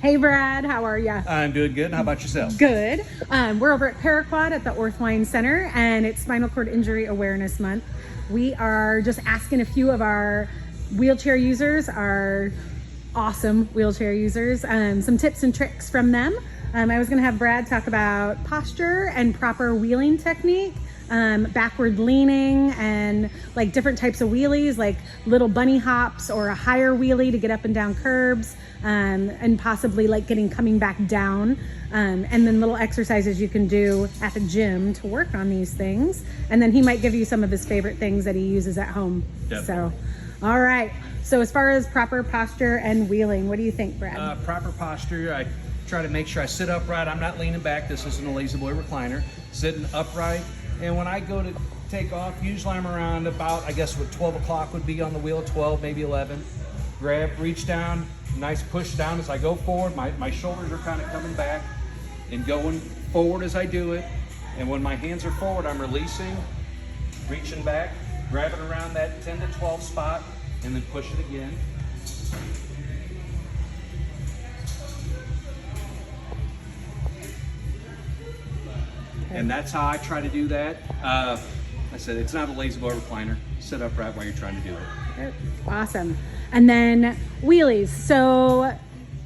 Hey Brad, how are ya? I'm doing good. How about yourself? Good. We're over at Paraquat at the Orthwine Center, and it's Spinal Cord Injury Awareness Month. We are just asking a few of our wheelchair users, our awesome wheelchair users, some tips and tricks from them. I was going to have Brad talk about posture and proper wheeling technique, backward leaning, and like different types of wheelies, like little bunny hops or a higher wheelie to get up and down curbs, and possibly like coming back down, and then little exercises you can do at the gym to work on these things. And then he might give you some of his favorite things that he uses at home. Definitely. So, all right. So as far as proper posture and wheeling, what do you think, Brad? Proper posture. I try to make sure I sit upright. I'm not leaning back. This isn't a lazy boy recliner. Sitting upright. And when I go to take off, usually I'm around about, I guess what 12 o'clock would be on the wheel, 12, maybe 11. Grab, reach down, nice push down as I go forward. My shoulders are kind of coming back and going forward as I do it. And when my hands are forward, I'm releasing, reaching back, grabbing around that 10 to 12 spot, and then push it again. And that's how I try to do that. I said it's not a lazy boy recliner. Sit upright while you're trying to do it. Awesome. And then wheelies. So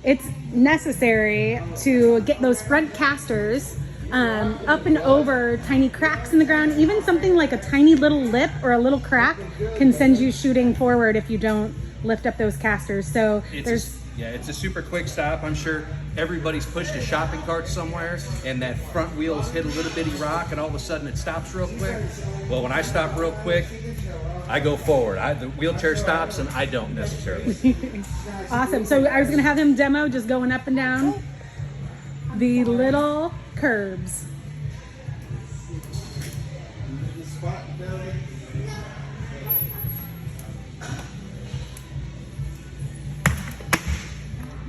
it's necessary to get those front casters up and over tiny cracks in the ground. Even something like a tiny little lip or a little crack can send you shooting forward if you don't lift up those casters. So it's a super quick stop. I'm sure everybody's pushed a shopping cart somewhere and that front wheel's hit a little bitty rock and all of a sudden it stops real quick. Well, when I stop real quick, I go forward. The wheelchair stops and I don't necessarily. Awesome. So I was going to have him demo just going up and down the little curbs.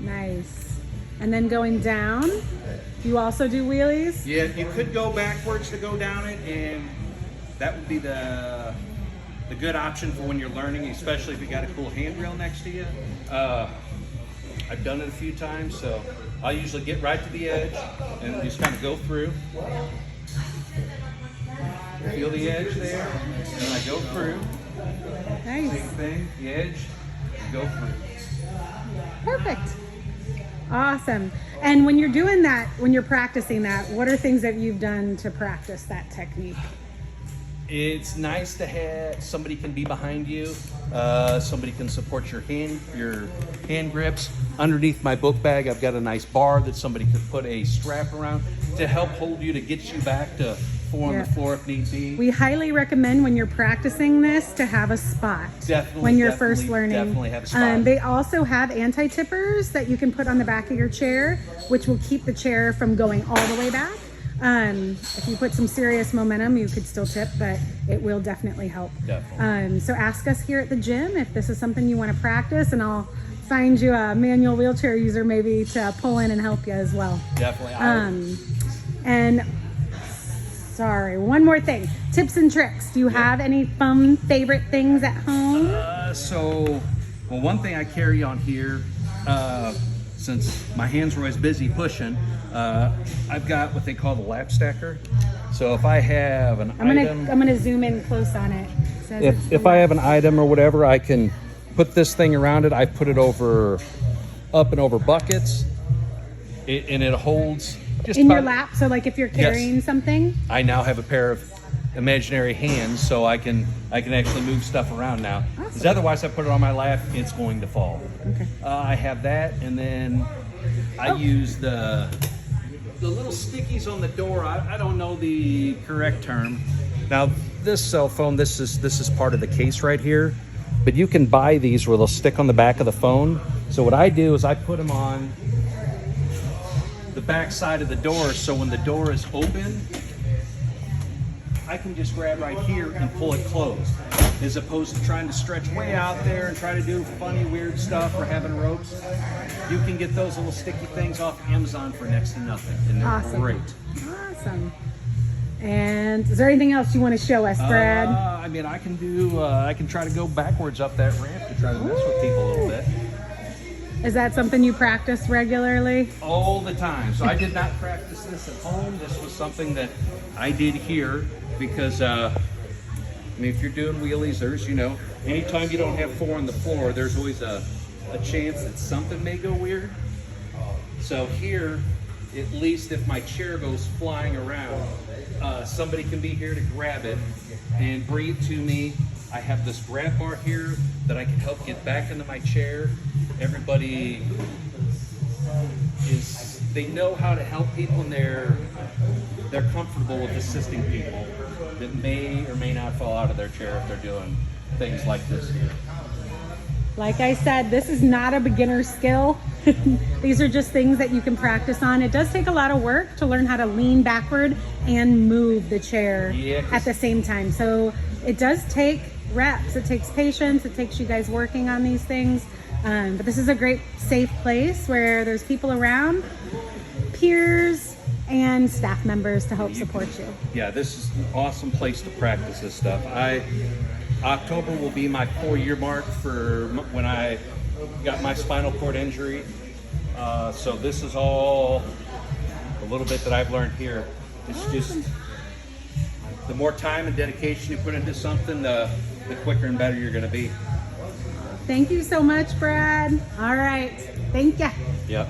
Nice. And then going down, you also do wheelies? Yeah, you could go backwards to go down it, and that would be the good option for when you're learning, especially if you got a cool handrail next to you. I've done it a few times, so I'll usually get right to the edge and just kind of go through. Feel the edge there, and I go through. Nice. Same thing, the edge, go through. Perfect. Awesome. And when you're doing that, when you're practicing that, what are things that you've done to practice that technique? It's nice to have somebody can be behind you. Somebody can support your hand grips. Underneath my book bag, I've got a nice bar that somebody could put a strap around to help hold you, to get you back to on the floor if need be. We highly recommend when you're practicing this to have a spot. Definitely. When you're first learning. Definitely have a spot. They also have anti-tippers that you can put on the back of your chair, which will keep the chair from going all the way back. If you put some serious momentum, you could still tip, but it will definitely help. Definitely. So ask us here at the gym if this is something you want to practice, and I'll find you a manual wheelchair user maybe to pull in and help you as well. Definitely. And sorry, one more thing. Tips and tricks. Do you have any fun favorite things at home? Well, one thing I carry on here, since my hands are always busy pushing, I've got what they call the lap stacker. So if I have an item, I'm gonna zoom in close on it. If I have an item or whatever, I can put this thing around it. I put it up and over buckets, and it holds just in your lap. So like if you're carrying something, I now have a pair of imaginary hands, so I can actually move stuff around now. Awesome. Because otherwise, I put it on my lap, it's going to fall. Okay. I have that, and then I use the little stickies on the door. I don't know the correct term. Now, this cell phone, this is part of the case right here, but you can buy these where they'll stick on the back of the phone. So what I do is I put them on the back side of the door, so when the door is open, I can just grab right here and pull it closed, as opposed to trying to stretch way out there and try to do funny, weird stuff or having ropes. You can get those little sticky things off Amazon for next to nothing, and they're great. Awesome. And is there anything else you want to show us, Brad? I mean, I can try to go backwards up that ramp to try to mess with people a little bit. Is that something you practice regularly? All the time. So I did not practice this at home. This was something that I did here because, I mean, if you're doing wheelies, there's, you know, anytime you don't have 4 on the floor, there's always a chance that something may go weird. So here, at least if my chair goes flying around, somebody can be here to grab it and bring it to me. I have this grab bar here that I can help get back into my chair. Everybody they know how to help people, and they're comfortable with assisting people that may or may not fall out of their chair if they're doing things like this here. Like I said, this is not a beginner skill. These are just things that you can practice on. It does take a lot of work to learn how to lean backward and move the chair at the same time. So it does take reps. It takes patience. It takes you guys working on these things. But this is a great safe place where there's people around, peers, and staff members to help support you. Yeah, this is an awesome place to practice this stuff. October will be my 4-year mark for when I got my spinal cord injury. So this is all a little bit that I've learned here. It's just the more time and dedication you put into something, the quicker and better you're going to be. Thank you so much, Brad. All right. Thank you. Yep.